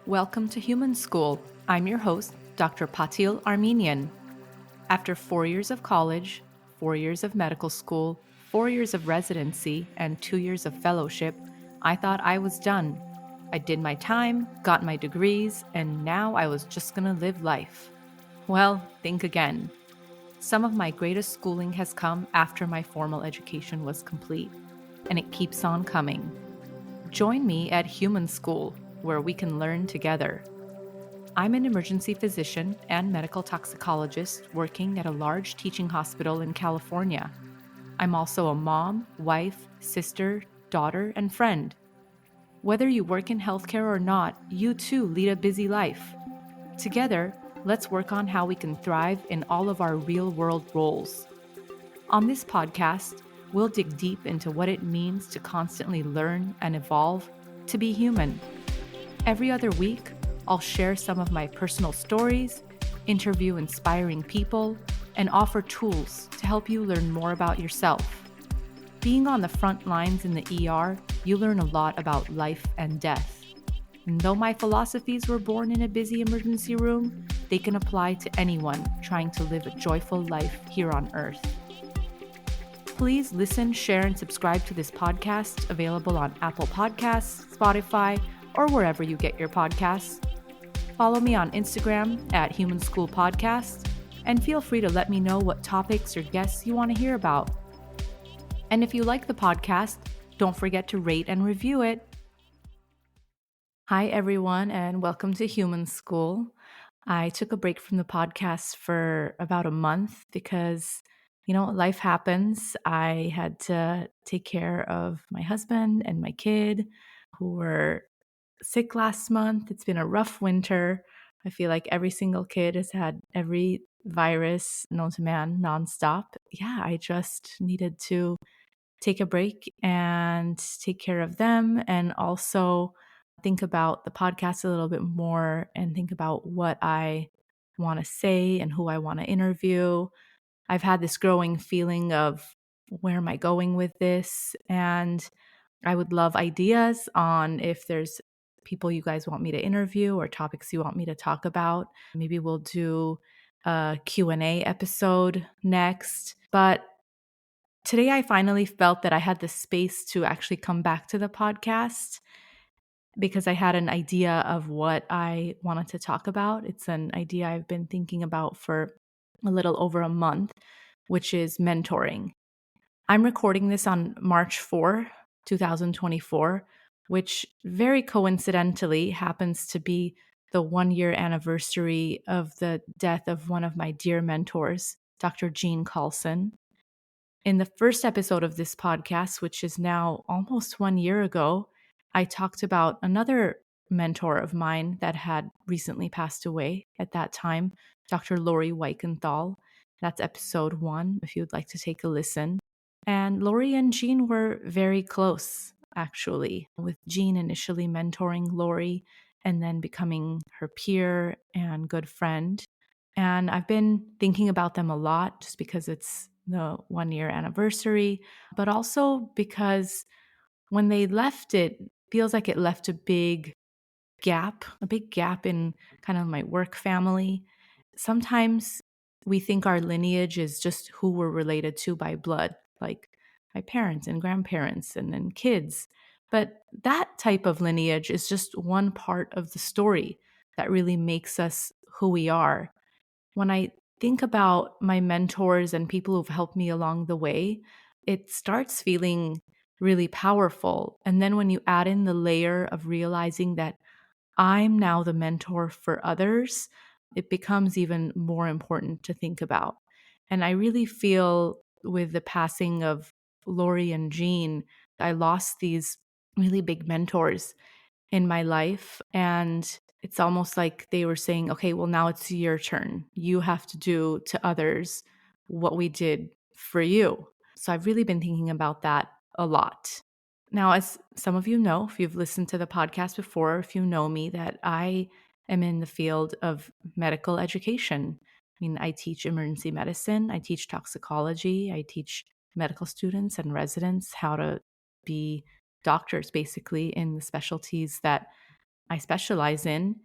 Welcome to Human School. I'm your host, Dr. Patil Armenian. After 4 years of college, 4 years of medical school, 4 years of residency, and 2 years of fellowship, I thought I was done. I did my time, got my degrees, and now I was just gonna live life. Well, think again. Some of my greatest schooling has come after my formal education was complete, and it keeps on coming. Join me at Human School, where we can learn together. I'm an emergency physician and medical toxicologist working at a large teaching hospital in California. I'm also a mom, wife, sister, daughter, and friend. Whether you work in healthcare or not, you too lead a busy life. Together, let's work on how we can thrive in all of our real-world roles. On this podcast, we'll dig deep into what it means to constantly learn and evolve, to be human. Every other week, I'll share some of my personal stories, interview inspiring people, and offer tools to help you learn more about yourself. Being on the front lines in the ER, you learn a lot about life and death. And though my philosophies were born in a busy emergency room, they can apply to anyone trying to live a joyful life here on Earth. Please listen, share, and subscribe to this podcast, available on Apple Podcasts, Spotify, or wherever you get your podcasts. Follow me on Instagram at Human School Podcast, and feel free to let me know what topics or guests you want to hear about. And if you like the podcast, don't forget to rate and review it. Hi, everyone, and welcome to Human School. I took a break from the podcast for about a month because, life happens. I had to take care of my husband and my kid who were sick last month. It's been a rough winter. I feel like every single kid has had every virus known to man nonstop. Yeah, I just needed to take a break and take care of them, and also think about the podcast a little bit more and think about what I want to say and who I want to interview. I've had this growing feeling of where am I going with this? And I would love ideas on if there's people you guys want me to interview or topics you want me to talk about. Maybe we'll do a Q&A episode next. But today I finally felt that I had the space to actually come back to the podcast because I had an idea of what I wanted to talk about. It's an idea I've been thinking about for a little over a month, which is mentoring. I'm recording this on March 4, 2024, which very coincidentally happens to be the 1-year anniversary of the death of one of my dear mentors, Dr. Jean Kallsen. In the first episode of this podcast, which is now almost 1 year ago, I talked about another mentor of mine that had recently passed away at that time, Dr. Lori Weichenthal. That's episode 1, if you'd like to take a listen. And Lori and Jean were very close, actually, with Jean initially mentoring Lori and then becoming her peer and good friend. And I've been thinking about them a lot just because it's the 1-year anniversary, but also because when they left, it feels like it left a big gap in kind of my work family. Sometimes we think our lineage is just who we're related to by blood, like my parents and grandparents and then kids. But that type of lineage is just one part of the story that really makes us who we are. When I think about my mentors and people who've helped me along the way, it starts feeling really powerful. And then when you add in the layer of realizing that I'm now the mentor for others, it becomes even more important to think about. And I really feel with the passing of Lori and Jean, I lost these really big mentors in my life. And it's almost like they were saying, okay, well, now it's your turn. You have to do to others what we did for you. So I've really been thinking about that a lot. Now, as some of you know, if you've listened to the podcast before, if you know me, that I am in the field of medical education. I mean, I teach emergency medicine, I teach toxicology, I teach medical students and residents how to be doctors, basically, in the specialties that I specialize in.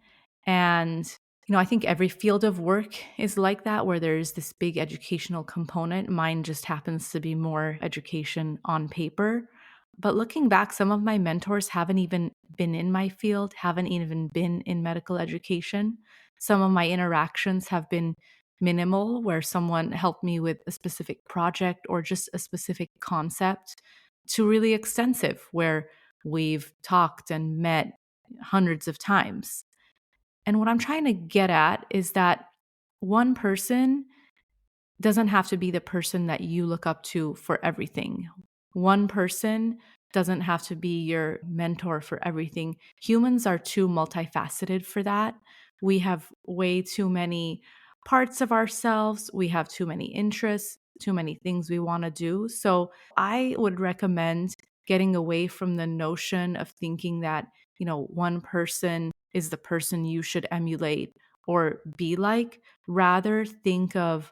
And, I think every field of work is like that, where there's this big educational component. Mine just happens to be more education on paper. But looking back, some of my mentors haven't even been in my field, haven't even been in medical education. Some of my interactions have been minimal, where someone helped me with a specific project or just a specific concept, to really extensive, where we've talked and met hundreds of times. And what I'm trying to get at is that one person doesn't have to be the person that you look up to for everything. One person doesn't have to be your mentor for everything. Humans are too multifaceted for that. We have way too many parts of ourselves, we have too many interests, too many things we want to do. So I would recommend getting away from the notion of thinking that, one person is the person you should emulate or be like. Rather, think of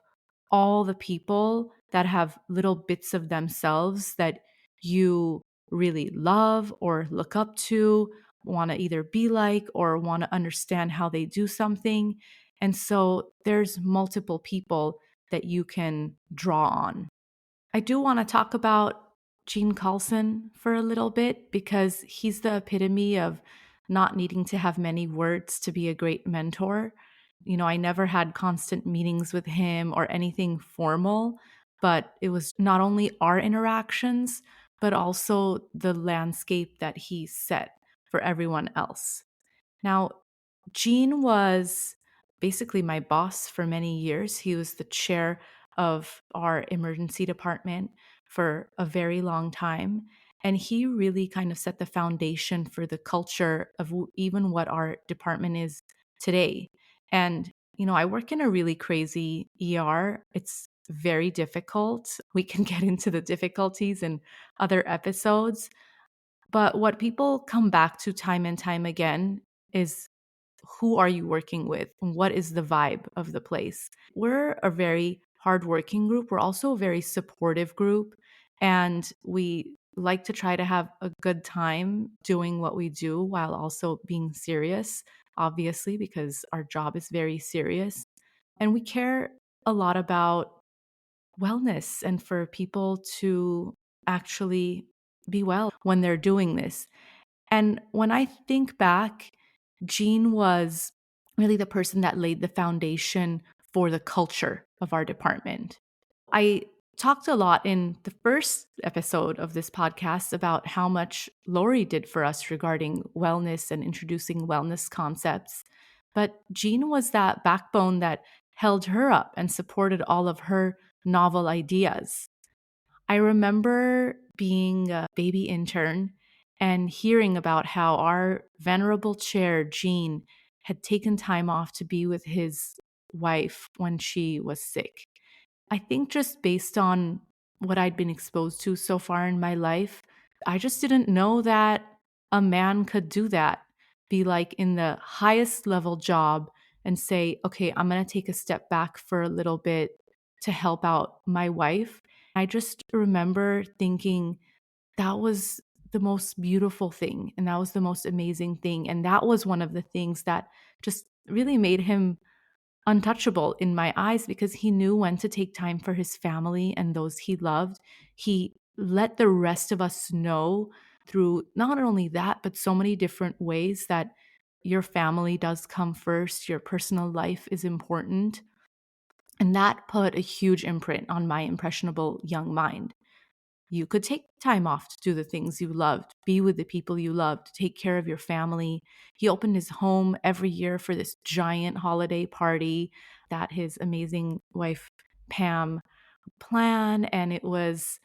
all the people that have little bits of themselves that you really love or look up to, want to either be like or want to understand how they do something. And so there's multiple people that you can draw on. I do want to talk about Gene Kallsen for a little bit, because he's the epitome of not needing to have many words to be a great mentor. I never had constant meetings with him or anything formal, but it was not only our interactions, but also the landscape that he set for everyone else. Now, Gene was basically my boss for many years. He was the chair of our emergency department for a very long time. And he really kind of set the foundation for the culture of even what our department is today. And, I work in a really crazy ER. It's very difficult. We can get into the difficulties in other episodes. But what people come back to time and time again is, who are you working with? What is the vibe of the place? We're a very hardworking group. We're also a very supportive group. And we like to try to have a good time doing what we do while also being serious, obviously, because our job is very serious. And we care a lot about wellness and for people to actually be well when they're doing this. And when I think back, Jean was really the person that laid the foundation for the culture of our department. I talked a lot in the first episode of this podcast about how much Lori did for us regarding wellness and introducing wellness concepts. But Jean was that backbone that held her up and supported all of her novel ideas. I remember being a baby intern and hearing about how our venerable chair, Jean, had taken time off to be with his wife when she was sick. I think just based on what I'd been exposed to so far in my life, I just didn't know that a man could do that, be like in the highest level job and say, okay, I'm going to take a step back for a little bit to help out my wife. I just remember thinking that was the most beautiful thing and that was the most amazing thing. And that was one of the things that just really made him untouchable in my eyes, because he knew when to take time for his family and those he loved. He let the rest of us know through not only that, but so many different ways that your family does come first, your personal life is important. And that put a huge imprint on my impressionable young mind. You could take time off to do the things you loved, be with the people you loved, take care of your family. He opened his home every year for this giant holiday party that his amazing wife, Pam, planned. And it was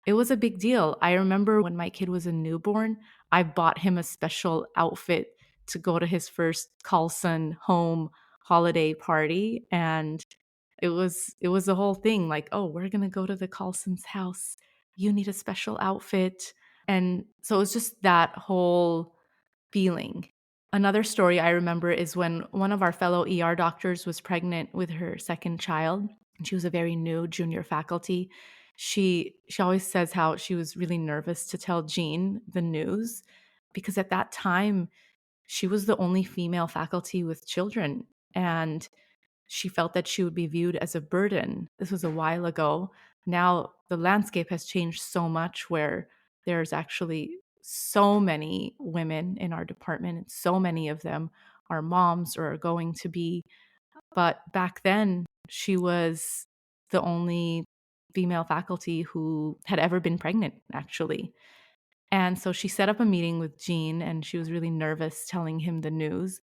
a big deal. I remember when my kid was a newborn, I bought him a special outfit to go to his first Kallsen home holiday party. And it was a whole thing, like, oh, we're gonna go to the Kallsen's house. You need a special outfit. And so it was just that whole feeling. Another story I remember is when one of our fellow ER doctors was pregnant with her second child, and she was a very new junior faculty. She always says how she was really nervous to tell Jean the news, because at that time she was the only female faculty with children, and she felt that she would be viewed as a burden. This was a while ago. Now the landscape has changed so much where there's actually so many women in our department, and so many of them are moms or are going to be. But back then, she was the only female faculty who had ever been pregnant, actually. And so she set up a meeting with Gene, and she was really nervous telling him the news.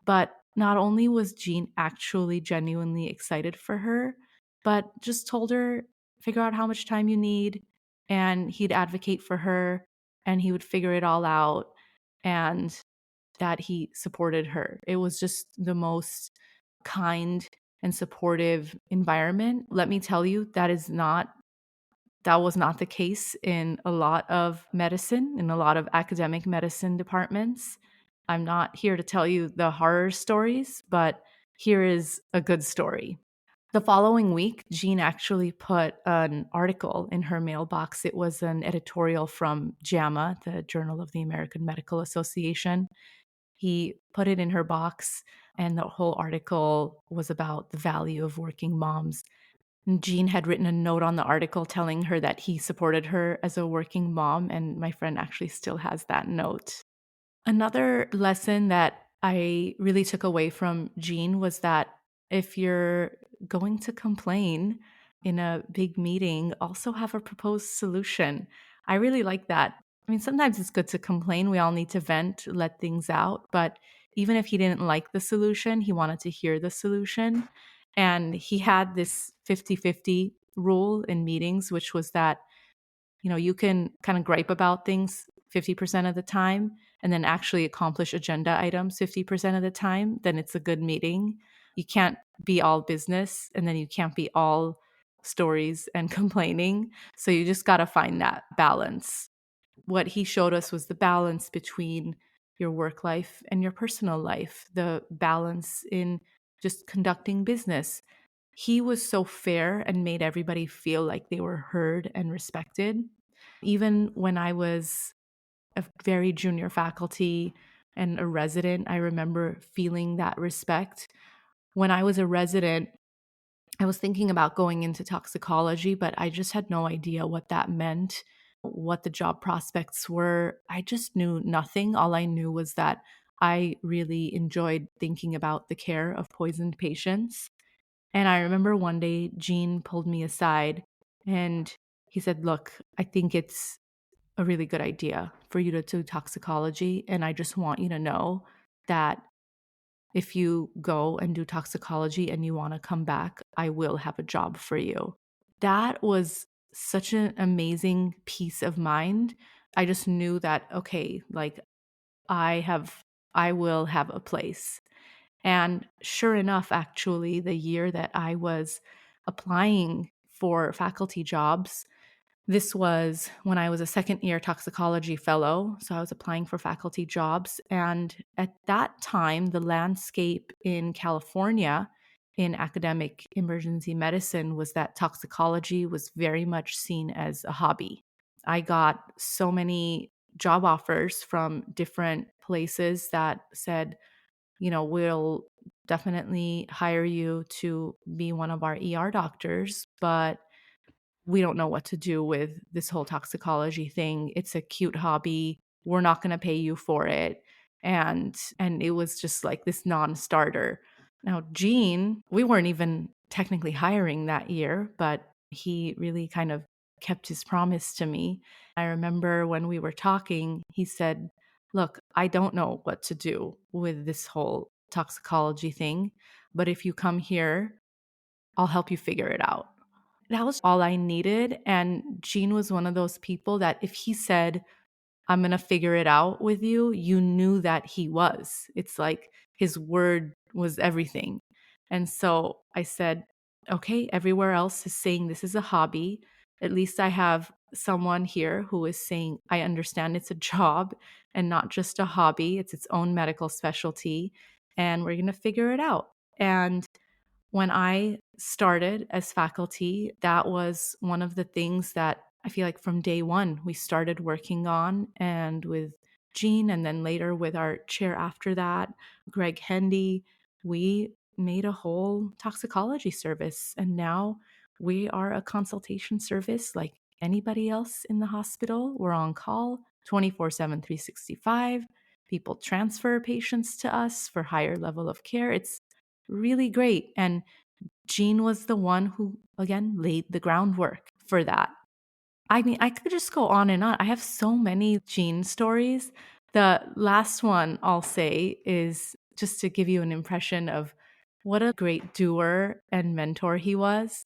But not only was Gene actually genuinely excited for her, but just told her, figure out how much time you need, and he'd advocate for her, and he would figure it all out, and that he supported her. It was just the most kind and supportive environment. Let me tell you, that was not the case in a lot of medicine, in a lot of academic medicine departments. I'm not here to tell you the horror stories, but here is a good story. The following week, Jean actually put an article in her mailbox. It was an editorial from JAMA, the Journal of the American Medical Association. He put it in her box, and the whole article was about the value of working moms. Jean had written a note on the article telling her that he supported her as a working mom, and my friend actually still has that note. Another lesson that I really took away from Jean was that if you're going to complain in a big meeting, also have a proposed solution. I really like that. I mean, sometimes it's good to complain. We all need to vent, let things out. But even if he didn't like the solution, he wanted to hear the solution. And he had this 50-50 rule in meetings, which was that you can kind of gripe about things 50% of the time and then actually accomplish agenda items 50% of the time, then it's a good meeting. You can't be all business, and then you can't be all stories and complaining. So you just got to find that balance. What he showed us was the balance between your work life and your personal life, the balance in just conducting business. He was so fair and made everybody feel like they were heard and respected. Even when I was a very junior faculty and a resident, I remember feeling that respect. When I was a resident, I was thinking about going into toxicology, but I just had no idea what that meant, what the job prospects were. I just knew nothing. All I knew was that I really enjoyed thinking about the care of poisoned patients. And I remember one day Gene pulled me aside and he said, "Look, I think it's a really good idea for you to do toxicology. And I just want you to know that if you go and do toxicology and you want to come back, I will have a job for you." That was such an amazing peace of mind. I just knew that, okay, like I will have a place. And sure enough, actually, the year that I was applying for faculty jobs, this was when I was a second year toxicology fellow. So I was applying for faculty jobs. And at that time, the landscape in California in academic emergency medicine was that toxicology was very much seen as a hobby. I got so many job offers from different places that said, we'll definitely hire you to be one of our ER doctors, but we don't know what to do with this whole toxicology thing. It's a cute hobby. We're not going to pay you for it. And it was just like this non-starter. Now, Gene, we weren't even technically hiring that year, but he really kind of kept his promise to me. I remember when we were talking, he said, "Look, I don't know what to do with this whole toxicology thing, but if you come here, I'll help you figure it out." That was all I needed. And Gene was one of those people that if he said, "I'm going to figure it out with you," you knew that he was. It's like his word was everything. And so I said, okay, everywhere else is saying this is a hobby. At least I have someone here who is saying, I understand it's a job and not just a hobby. It's its own medical specialty. And we're going to figure it out. And when I started as faculty, that was one of the things that I feel like from day one we started working on. And with Jean, and then later with our chair after that, Greg Hendy, we made a whole toxicology service. And now we are a consultation service like anybody else in the hospital. We're on call 24/7, 365. People transfer patients to us for higher level of care. It's really great. And Jean was the one who, again, laid the groundwork for that. I mean, I could just go on and on. I have so many Jean stories. The last one I'll say is just to give you an impression of what a great doer and mentor he was.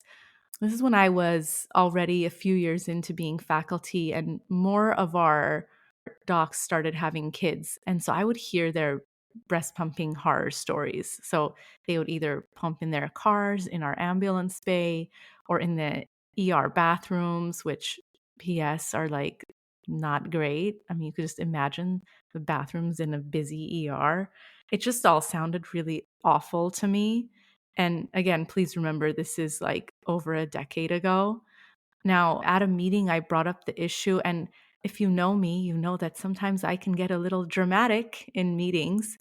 This is when I was already a few years into being faculty, and more of our docs started having kids. And so I would hear their breast pumping horror stories. So they would either pump in their cars, in our ambulance bay, or in the ER bathrooms, which PS are like not great. I mean, you could just imagine the bathrooms in a busy ER. It just all sounded really awful to me. And again, please remember this is like over a decade ago. Now, at a meeting, I brought up the issue. And if you know me, you know that sometimes I can get a little dramatic in meetings.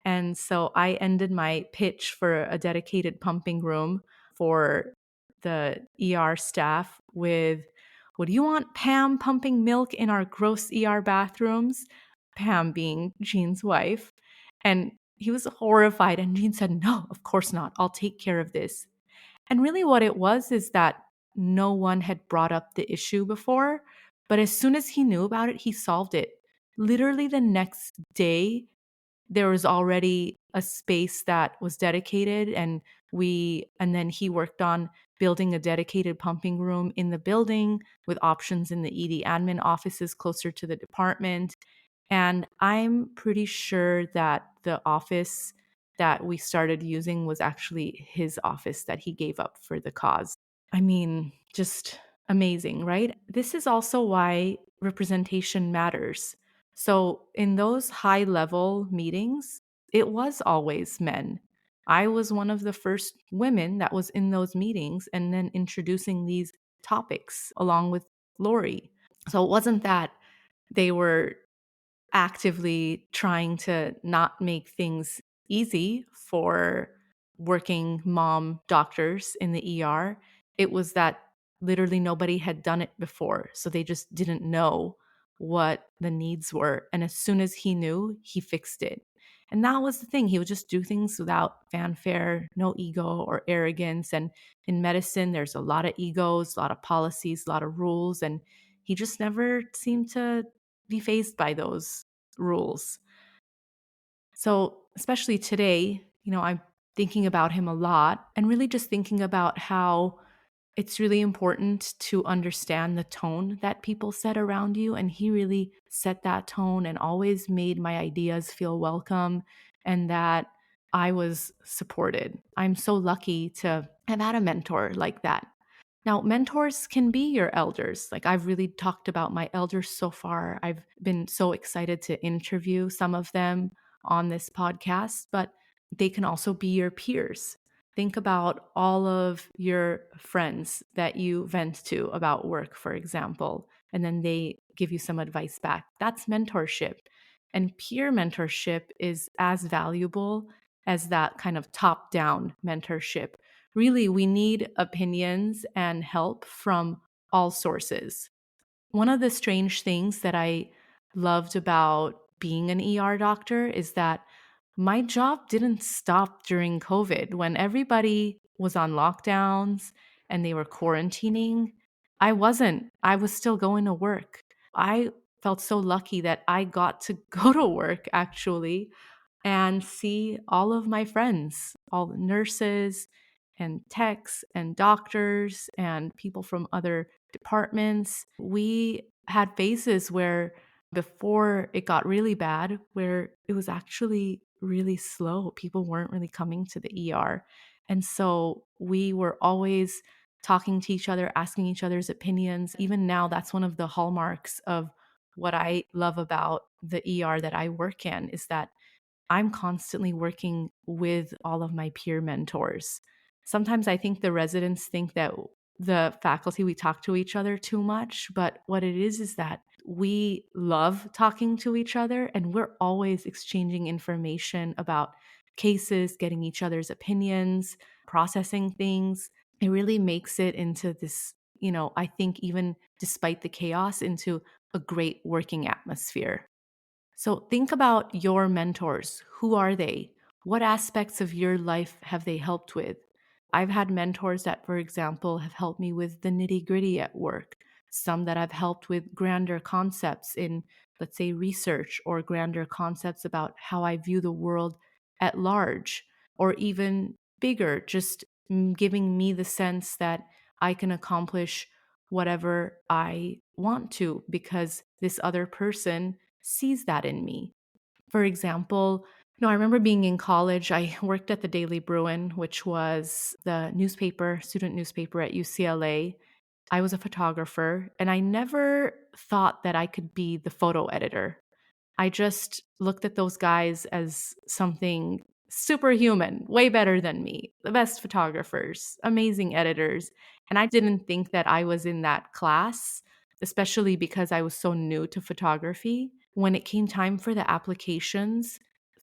And so I ended my pitch for a dedicated pumping room for the ER staff with, would you want Pam pumping milk in our gross ER bathrooms? Pam being Jean's wife. And he was horrified. And Jean said, no, of course not. I'll take care of this. And really, what it was is that no one had brought up the issue before. But as soon as he knew about it, he solved it. Literally the next day, there was already a space that was dedicated, and then he worked on building a dedicated pumping room in the building with options in the ED admin offices closer to the department. And I'm pretty sure that the office that we started using was actually his office that he gave up for the cause. I mean, just amazing, right? This is also why representation matters. So, in those high level meetings, it was always men. I was one of the first women that was in those meetings and then introducing these topics along with Lori. So, it wasn't that they were actively trying to not make things easy for working mom doctors in the ER. It was that literally nobody had done it before. So they just didn't know what the needs were. And as soon as he knew, he fixed it. And that was the thing. He would just do things without fanfare, no ego or arrogance. And in medicine, there's a lot of egos, a lot of policies, a lot of rules. And he just never seemed to be fazed by those rules. So, especially today, I'm thinking about him a lot and really just thinking about how it's really important to understand the tone that people set around you. And he really set that tone and always made my ideas feel welcome and that I was supported. I'm so lucky to have had a mentor like that. Now, mentors can be your elders. Like I've really talked about my elders so far. I've been so excited to interview some of them on this podcast, but they can also be your peers. Think about all of your friends that you vent to about work, for example, and then they give you some advice back. That's mentorship. And peer mentorship is as valuable as that kind of top down mentorship. Really, we need opinions and help from all sources. One of the strange things that I loved about being an ER doctor is that my job didn't stop during COVID. When everybody was on lockdowns and they were quarantining, I wasn't. I was still going to work. I felt so lucky that I got to go to work actually and see all of my friends, all the nurses and techs and doctors and people from other departments. We had phases where before it got really bad, where it was actually really slow. People weren't really coming to the ER. And so we were always talking to each other, asking each other's opinions. Even now, that's one of the hallmarks of what I love about the ER that I work in is that I'm constantly working with all of my peer mentors. Sometimes I think the residents think that the faculty, we talk to each other too much, but what it is that we love talking to each other, and we're always exchanging information about cases, getting each other's opinions, processing things. It really makes it into this, I think even despite the chaos, into a great working atmosphere. So think about your mentors. Who are they? What aspects of your life have they helped with? I've had mentors that, for example, have helped me with the nitty gritty at work, some that I've helped with grander concepts in, let's say, research, or grander concepts about how I view the world at large, or even bigger, just giving me the sense that I can accomplish whatever I want to because this other person sees that in me. For example, I remember being in college, I worked at the Daily Bruin, which was the newspaper, student newspaper at UCLA. I was a photographer, and I never thought that I could be the photo editor. I just looked at those guys as something superhuman, way better than me, the best photographers, amazing editors. And I didn't think that I was in that class, especially because I was so new to photography. When it came time for the applications,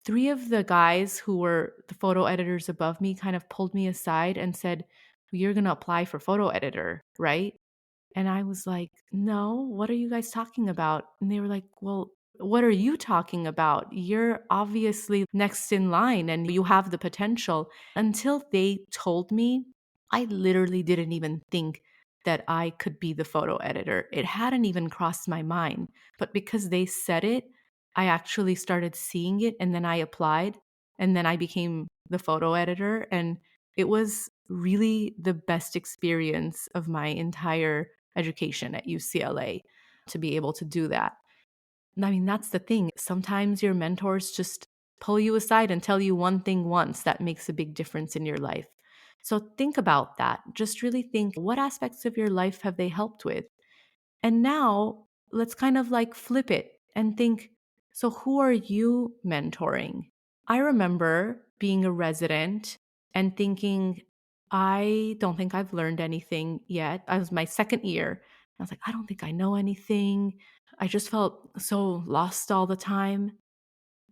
three of the guys who were the photo editors above me kind of pulled me aside and said, "You're going to apply for photo editor, right?" And I was like, "No, what are you guys talking about?" And they were like, "Well, what are you talking about? You're obviously next in line and you have the potential." Until they told me, I literally didn't even think that I could be the photo editor. It hadn't even crossed my mind. But because they said it, I actually started seeing it, and then I applied, and then I became the photo editor. And it was really the best experience of my entire education at UCLA to be able to do that. I mean, that's the thing. Sometimes your mentors just pull you aside and tell you one thing once that makes a big difference in your life. So think about that. Just really think, what aspects of your life have they helped with? And now let's kind of like flip it and think, so who are you mentoring? I remember being a resident and thinking, I don't think I've learned anything yet. I was my second year. I was like, I don't think I know anything. I just felt so lost all the time.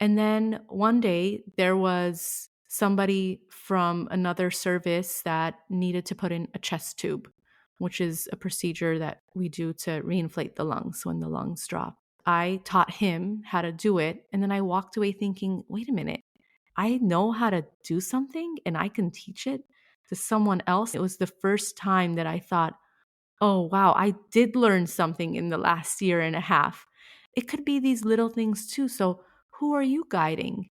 And then one day there was somebody from another service that needed to put in a chest tube, which is a procedure that we do to reinflate the lungs when the lungs drop. I taught him how to do it. And then I walked away thinking, wait a minute, I know how to do something and I can teach it to someone else. It was the first time that I thought, oh, wow, I did learn something in the last year and a half. It could be these little things too. So, who are you guiding?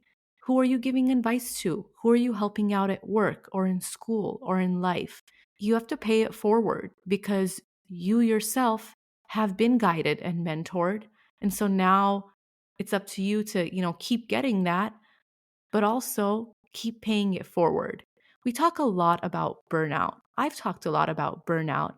Who are you giving advice to? Who are you helping out at work or in school or in life? You have to pay it forward because you yourself have been guided and mentored. And so now it's up to you to, keep getting that, but also keep paying it forward. We talk a lot about burnout. I've talked a lot about burnout.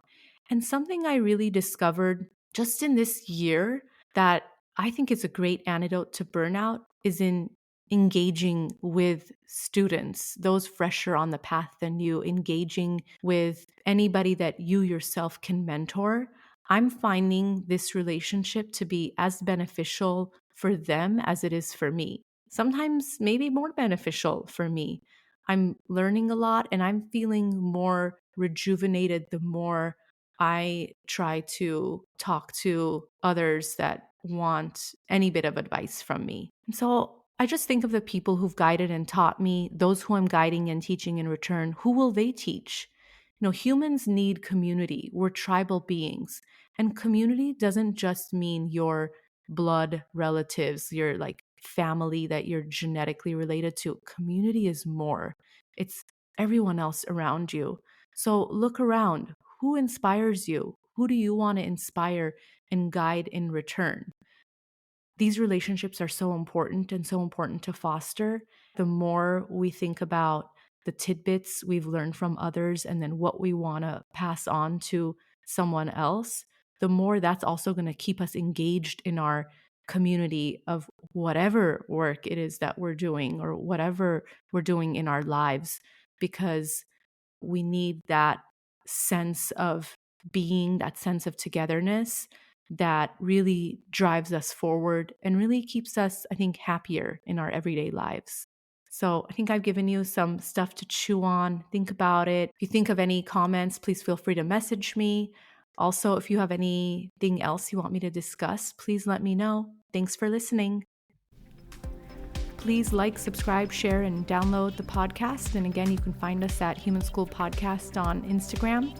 And something I really discovered just in this year that I think is a great antidote to burnout is in engaging with students, those fresher on the path than you, engaging with anybody that you yourself can mentor. I'm finding this relationship to be as beneficial for them as it is for me, sometimes maybe more beneficial for me. I'm learning a lot and I'm feeling more rejuvenated the more I try to talk to others that want any bit of advice from me. And so I just think of the people who've guided and taught me, those who I'm guiding and teaching in return. Who will they teach? Humans need community. We're tribal beings. And community doesn't just mean your blood relatives, your like family that you're genetically related to. Community is more. It's everyone else around you. So look around. Who inspires you? Who do you want to inspire and guide in return? These relationships are so important and so important to foster. The more we think about the tidbits we've learned from others and then what we want to pass on to someone else, the more that's also going to keep us engaged in our community of whatever work it is that we're doing or whatever we're doing in our lives, because we need that sense of being, that sense of togetherness, that really drives us forward and really keeps us, I think, happier in our everyday lives. So I think I've given you some stuff to chew on. Think about it. If you think of any comments, please feel free to message me. Also, if you have anything else you want me to discuss, please let me know. Thanks for listening. Please like, subscribe, share, and download the podcast. And again, you can find us at Human School Podcast on Instagram.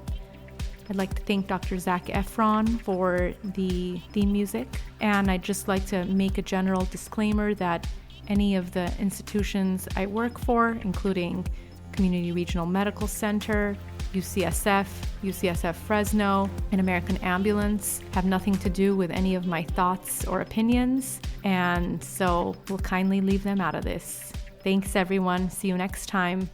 I'd like to thank Dr. Zach Effron for the theme music. And I'd just like to make a general disclaimer that any of the institutions I work for, including Community Regional Medical Center, UCSF, UCSF Fresno, and American Ambulance, have nothing to do with any of my thoughts or opinions, and so we'll kindly leave them out of this. Thanks, everyone. See you next time.